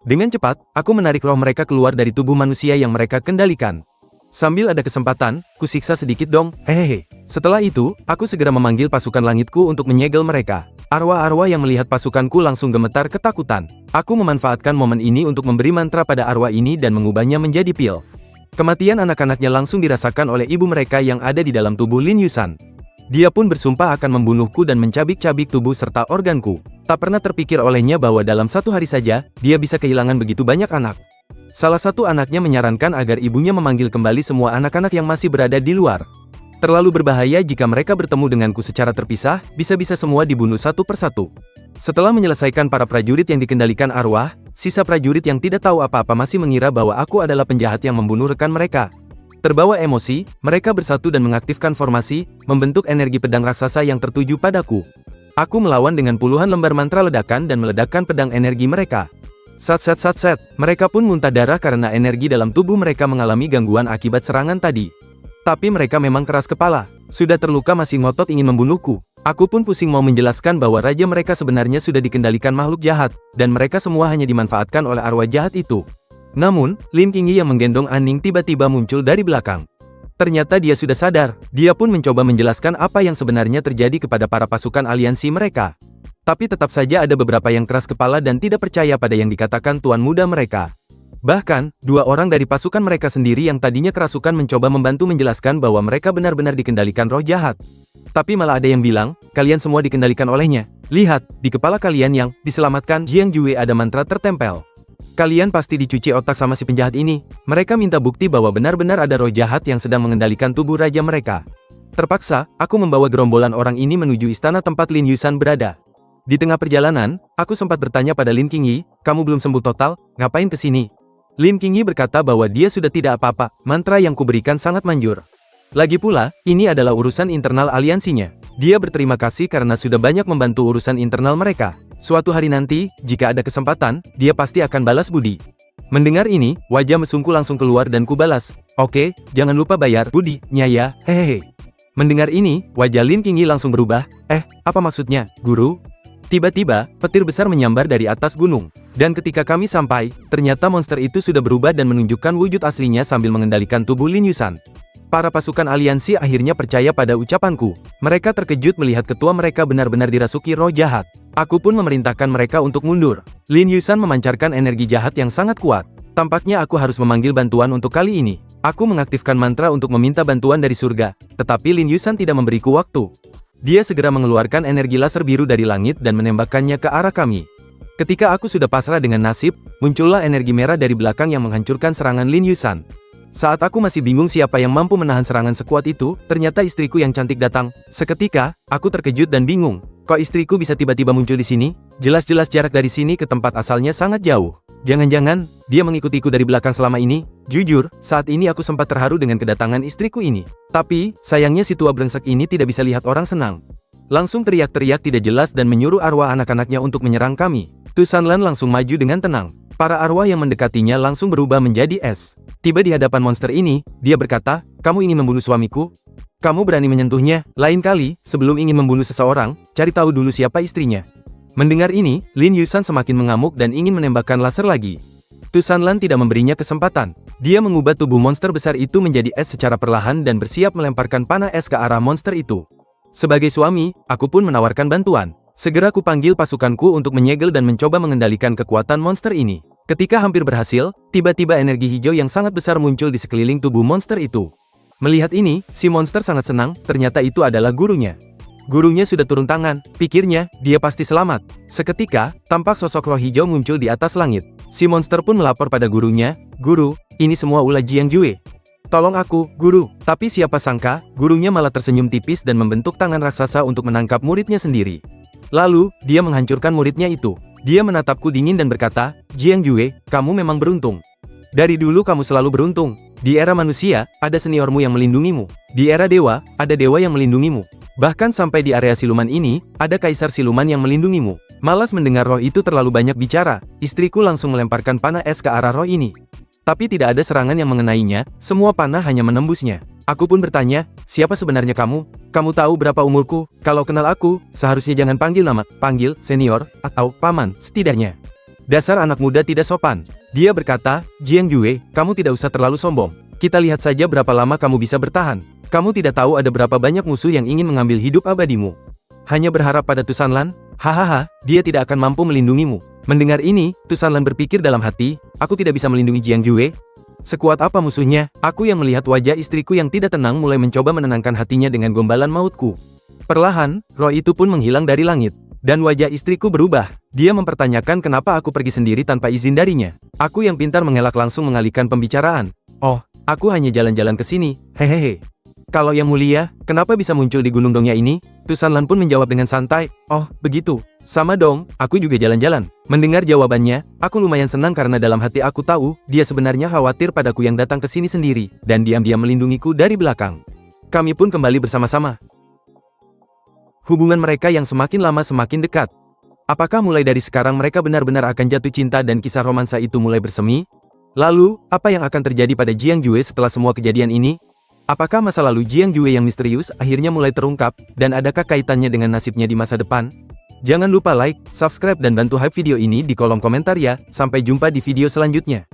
Dengan cepat, aku menarik roh mereka keluar dari tubuh manusia yang mereka kendalikan. Sambil ada kesempatan, kusiksa sedikit dong, hehehe. Setelah itu, aku segera memanggil pasukan langitku untuk menyegel mereka. Arwah-arwah yang melihat pasukanku langsung gemetar ketakutan. Aku memanfaatkan momen ini untuk memberi mantra pada arwah ini dan mengubahnya menjadi pil. Kematian anak-anaknya langsung dirasakan oleh ibu mereka yang ada di dalam tubuh Lin Yusan. Dia pun bersumpah akan membunuhku dan mencabik-cabik tubuh serta organku. Tak pernah terpikir olehnya bahwa dalam satu hari saja, dia bisa kehilangan begitu banyak anak. Salah satu anaknya menyarankan agar ibunya memanggil kembali semua anak-anak yang masih berada di luar. Terlalu berbahaya jika mereka bertemu denganku secara terpisah, bisa-bisa semua dibunuh satu persatu. Setelah menyelesaikan para prajurit yang dikendalikan arwah, sisa prajurit yang tidak tahu apa-apa masih mengira bahwa aku adalah penjahat yang membunuh rekan mereka. Terbawa emosi, mereka bersatu dan mengaktifkan formasi, membentuk energi pedang raksasa yang tertuju padaku. Aku melawan dengan puluhan lembar mantra ledakan dan meledakkan pedang energi mereka. Sat. Mereka pun muntah darah karena energi dalam tubuh mereka mengalami gangguan akibat serangan tadi. Tapi mereka memang keras kepala. Sudah terluka masih ngotot ingin membunuhku. Aku pun pusing mau menjelaskan bahwa raja mereka sebenarnya sudah dikendalikan makhluk jahat, dan mereka semua hanya dimanfaatkan oleh arwah jahat itu. Namun, Lin Qingyi yang menggendong Aning tiba-tiba muncul dari belakang. Ternyata dia sudah sadar. Dia pun mencoba menjelaskan apa yang sebenarnya terjadi kepada para pasukan aliansi mereka. Tapi tetap saja ada beberapa yang keras kepala dan tidak percaya pada yang dikatakan tuan muda mereka. Bahkan, dua orang dari pasukan mereka sendiri yang tadinya kerasukan mencoba membantu menjelaskan bahwa mereka benar-benar dikendalikan roh jahat. Tapi malah ada yang bilang, kalian semua dikendalikan olehnya. Lihat, di kepala kalian yang diselamatkan Jiang Jue ada mantra tertempel. Kalian pasti dicuci otak sama si penjahat ini. Mereka minta bukti bahwa benar-benar ada roh jahat yang sedang mengendalikan tubuh raja mereka. Terpaksa, aku membawa gerombolan orang ini menuju istana tempat Lin Yusan berada. Di tengah perjalanan, aku sempat bertanya pada Lin Qingyi, kamu belum sembuh total, ngapain kesini? Lin Qingyi berkata bahwa dia sudah tidak apa-apa, mantra yang kuberikan sangat manjur. Lagi pula, ini adalah urusan internal aliansinya. Dia berterima kasih karena sudah banyak membantu urusan internal mereka. Suatu hari nanti, jika ada kesempatan, dia pasti akan balas budi. Mendengar ini, wajah mesumku langsung keluar dan kubalas. Oke, jangan lupa bayar budinya ya, hehehe. Mendengar ini, wajah Lin Qingyi langsung berubah. Apa maksudnya, guru? Tiba-tiba, petir besar menyambar dari atas gunung. Dan ketika kami sampai, ternyata monster itu sudah berubah dan menunjukkan wujud aslinya sambil mengendalikan tubuh Lin Yusan. Para pasukan aliansi akhirnya percaya pada ucapanku. Mereka terkejut melihat ketua mereka benar-benar dirasuki roh jahat. Aku pun memerintahkan mereka untuk mundur. Lin Yusan memancarkan energi jahat yang sangat kuat. Tampaknya aku harus memanggil bantuan untuk kali ini. Aku mengaktifkan mantra untuk meminta bantuan dari surga, tetapi Lin Yusan tidak memberiku waktu. Dia segera mengeluarkan energi laser biru dari langit dan menembakkannya ke arah kami. Ketika aku sudah pasrah dengan nasib, muncullah energi merah dari belakang yang menghancurkan serangan Lin Yusan. Saat aku masih bingung siapa yang mampu menahan serangan sekuat itu, ternyata istriku yang cantik datang. Seketika, aku terkejut dan bingung. Kok istriku bisa tiba-tiba muncul di sini? Jelas-jelas jarak dari sini ke tempat asalnya sangat jauh. Jangan-jangan, dia mengikutiku dari belakang selama ini? Jujur, saat ini aku sempat terharu dengan kedatangan istriku ini. Tapi, sayangnya si tua brengsek ini tidak bisa lihat orang senang. Langsung teriak-teriak tidak jelas dan menyuruh arwah anak-anaknya untuk menyerang kami. Tu Sanlan langsung maju dengan tenang. Para arwah yang mendekatinya langsung berubah menjadi es. Tiba di hadapan monster ini, dia berkata, kamu ingin membunuh suamiku? Kamu berani menyentuhnya? Lain kali, sebelum ingin membunuh seseorang, cari tahu dulu siapa istrinya. Mendengar ini, Lin Yusan semakin mengamuk dan ingin menembakkan laser lagi. Tu Sanlan tidak memberinya kesempatan. Dia mengubah tubuh monster besar itu menjadi es secara perlahan dan bersiap melemparkan panah es ke arah monster itu. Sebagai suami, aku pun menawarkan bantuan. Segera kupanggil pasukanku untuk menyegel dan mencoba mengendalikan kekuatan monster ini. Ketika hampir berhasil, tiba-tiba energi hijau yang sangat besar muncul di sekeliling tubuh monster itu. Melihat ini, si monster sangat senang, ternyata itu adalah gurunya. Gurunya sudah turun tangan, pikirnya, dia pasti selamat. Seketika, tampak sosok roh hijau muncul di atas langit. Si monster pun melapor pada gurunya, "Guru, ini semua ulah Jiang Jue. Tolong aku, guru." Tapi siapa sangka, gurunya malah tersenyum tipis dan membentuk tangan raksasa untuk menangkap muridnya sendiri. Lalu, dia menghancurkan muridnya itu. Dia menatapku dingin dan berkata, "Jiang Jue, kamu memang beruntung. Dari dulu kamu selalu beruntung. Di era manusia, ada seniormu yang melindungimu. Di era dewa, ada dewa yang melindungimu. Bahkan sampai di area siluman ini, ada kaisar siluman yang melindungimu." Malas mendengar roh itu terlalu banyak bicara, istriku langsung melemparkan panah es ke arah roh ini. Tapi tidak ada serangan yang mengenainya, semua panah hanya menembusnya. Aku pun bertanya, "Siapa sebenarnya kamu? Kamu tahu berapa umurku? Kalau kenal aku, seharusnya jangan panggil nama, panggil senior, atau paman, setidaknya." Dasar anak muda tidak sopan. Dia berkata, "Jiang Jue, kamu tidak usah terlalu sombong. Kita lihat saja berapa lama kamu bisa bertahan. Kamu tidak tahu ada berapa banyak musuh yang ingin mengambil hidup abadimu. Hanya berharap pada Tu Sanlan? Hahaha, dia tidak akan mampu melindungimu." Mendengar ini, Tu Sanlan berpikir dalam hati, aku tidak bisa melindungi Jiang Jue. Sekuat apa musuhnya? Aku yang melihat wajah istriku yang tidak tenang mulai mencoba menenangkan hatinya dengan gombalan mautku. Perlahan, roh itu pun menghilang dari langit. Dan wajah istriku berubah. Dia mempertanyakan kenapa aku pergi sendiri tanpa izin darinya. Aku yang pintar mengelak langsung mengalihkan pembicaraan. "Oh, aku hanya jalan-jalan ke sini, hehehe. Kalau yang mulia, kenapa bisa muncul di Gunung Dongya ini?" Tu Sanlan pun menjawab dengan santai, "Oh, begitu. Sama dong, aku juga jalan-jalan." Mendengar jawabannya, aku lumayan senang karena dalam hati aku tahu, dia sebenarnya khawatir padaku yang datang ke sini sendiri, dan diam-diam melindungiku dari belakang. Kami pun kembali bersama-sama. Hubungan mereka yang semakin lama semakin dekat. Apakah mulai dari sekarang mereka benar-benar akan jatuh cinta dan kisah romansa itu mulai bersemi? Lalu, apa yang akan terjadi pada Jiang Jue setelah semua kejadian ini? Apakah masa lalu Jiang Jue yang misterius akhirnya mulai terungkap, dan adakah kaitannya dengan nasibnya di masa depan? Jangan lupa like, subscribe dan bantu hype video ini di kolom komentar ya. Sampai jumpa di video selanjutnya.